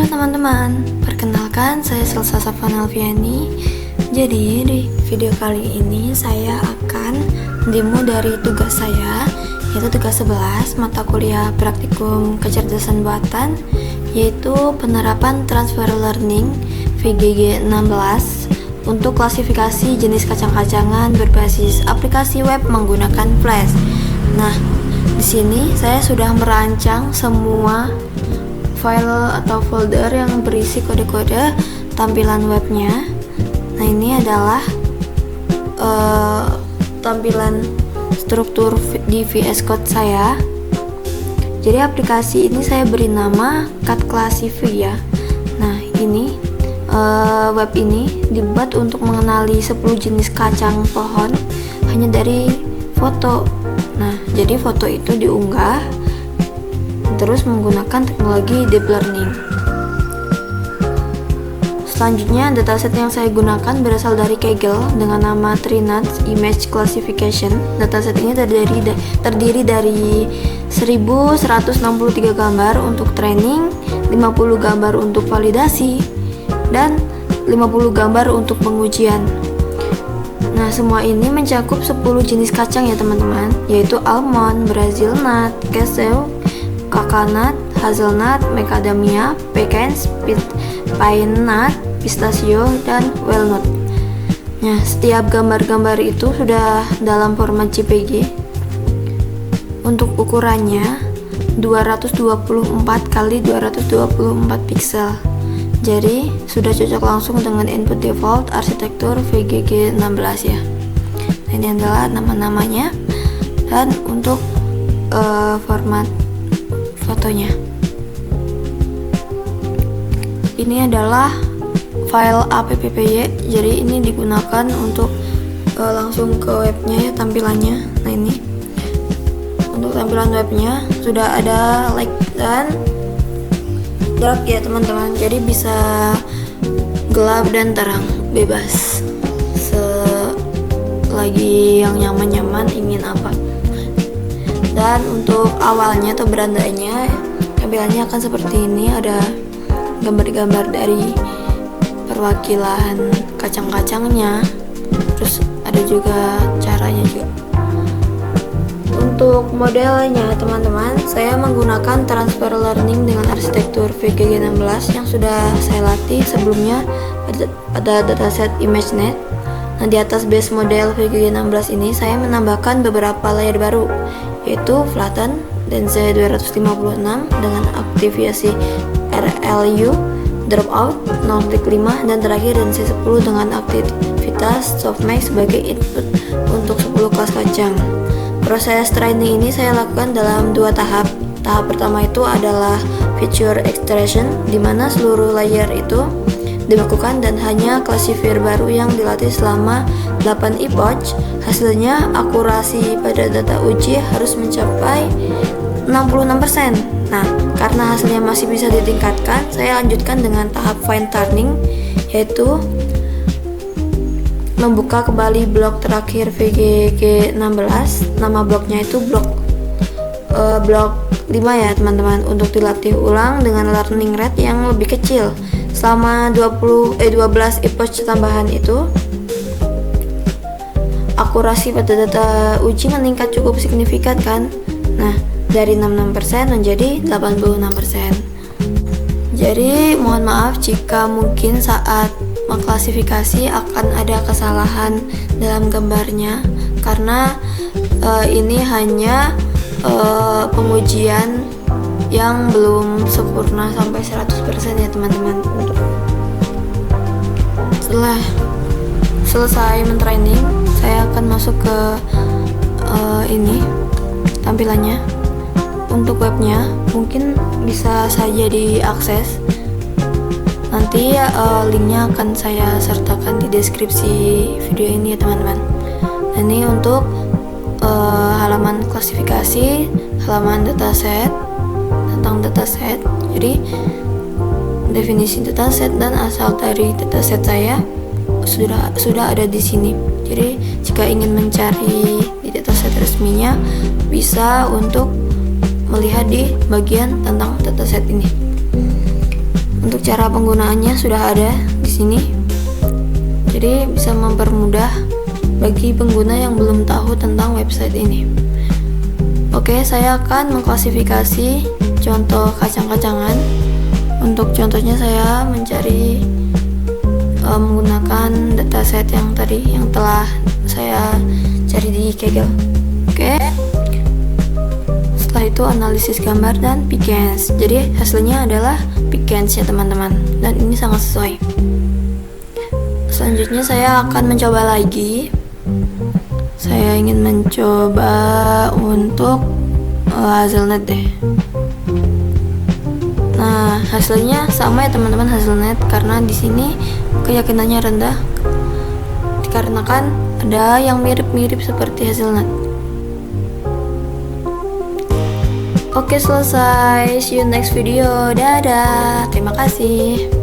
teman-teman, perkenalkan saya Selsa Safwan Alfiani. Jadi di video kali ini saya akan demo dari tugas saya, yaitu tugas 11 mata kuliah praktikum kecerdasan buatan, yaitu penerapan transfer learning VGG 16 untuk klasifikasi jenis kacang-kacangan berbasis aplikasi web menggunakan Flash. Nah, di sini saya sudah merancang semua file atau folder yang berisi kode-kode tampilan webnya. Nah, ini adalah tampilan struktur di VS Code saya. Jadi aplikasi ini saya beri nama Cut Classify ya. Nah, ini web ini dibuat untuk mengenali 10 jenis kacang pohon hanya dari foto. Nah, jadi foto itu diunggah terus menggunakan teknologi deep learning. Selanjutnya, dataset yang saya gunakan berasal dari Kaggle dengan nama Tree-Nuts Image Classification. Dataset ini terdiri dari 1163 gambar untuk training, 50 gambar untuk validasi, dan 50 gambar untuk pengujian. Nah, semua ini mencakup 10 jenis kacang ya teman-teman, yaitu almond, Brazil nut, cashew, coconut, hazelnut, macadamia, pecans, pine nut, pistachio, dan walnut. Nah, setiap gambar-gambar itu sudah dalam format JPG. Untuk ukurannya 224 x 224 pixel. Jadi sudah cocok langsung dengan input default arsitektur VGG 16 ya. Nah, ini adalah nama-namanya dan untuk format fotonya. Ini adalah file appy, jadi ini digunakan untuk langsung ke webnya ya, tampilannya. Nah, ini untuk tampilan webnya sudah ada light dan dark ya teman-teman, jadi bisa gelap dan terang, bebas selagi yang nyaman-nyaman ingin apa. Dan untuk awalnya atau berandanya tampilannya akan seperti ini, ada gambar-gambar dari perwakilan kacang-kacangnya, terus ada juga caranya juga. Untuk modelnya teman-teman, saya menggunakan transfer learning dengan arsitektur VGG 16 yang sudah saya latih sebelumnya pada dataset ImageNet. Nah, di atas base model VGG 16 ini saya menambahkan beberapa layer baru, yaitu flatten dan Z256 dengan aktivasi RLU, dropout, 0.5, dan terakhir dan C10 dengan aktivitas softmax sebagai input untuk 10 kelas kacang. Proses training ini saya lakukan dalam 2 tahap. Tahap pertama itu adalah feature extraction, di mana seluruh layer itu dibekukan dan hanya classifier baru yang dilatih selama 8 epoch. Hasilnya akurasi pada data uji harus mencapai 66%. Nah, karena hasilnya masih bisa ditingkatkan, saya lanjutkan dengan tahap fine tuning, yaitu membuka kembali blok terakhir VGG 16. Nama bloknya itu blok 5 ya teman-teman, untuk dilatih ulang dengan learning rate yang lebih kecil. Selama 12 epoch tambahan itu, akurasi pada data uji meningkat cukup signifikan kan. Nah, dari 66% menjadi 86%. Jadi mohon maaf jika mungkin saat mengklasifikasi akan ada kesalahan dalam gambarnya, karena ini hanya pengujian yang belum sempurna sampai 100% ya teman-teman. Setelah selesai mentraining, saya akan masuk ke ini tampilannya. Untuk webnya mungkin bisa saja diakses, nanti linknya akan saya sertakan di deskripsi video ini ya teman-teman. Nah, ini untuk halaman klasifikasi, halaman dataset, tentang dataset. Jadi definisi dataset dan asal dari dataset saya sudah ada di sini. Jadi jika ingin mencari di dataset resminya, bisa untuk melihat di bagian tentang dataset ini. Untuk cara penggunaannya sudah ada di sini. Jadi bisa mempermudah bagi pengguna yang belum tahu tentang website ini. Oke, saya akan mengklasifikasi contoh kacang-kacangan. Untuk contohnya saya mencari menggunakan dataset yang tadi yang telah saya cari di Kaggle. Oke. Setelah itu analisis gambar dan Behance. Jadi hasilnya adalah Behance ya teman-teman, dan ini sangat sesuai. Selanjutnya saya akan mencoba lagi. Saya ingin mencoba untuk Hazelnet deh. Nah, hasilnya sama ya teman-teman, Hazelnet, karena di sini keyakinannya rendah dikarenakan ada yang mirip-mirip seperti Hazelnet. Oke, selesai. See you next video. Dadah. Terima kasih.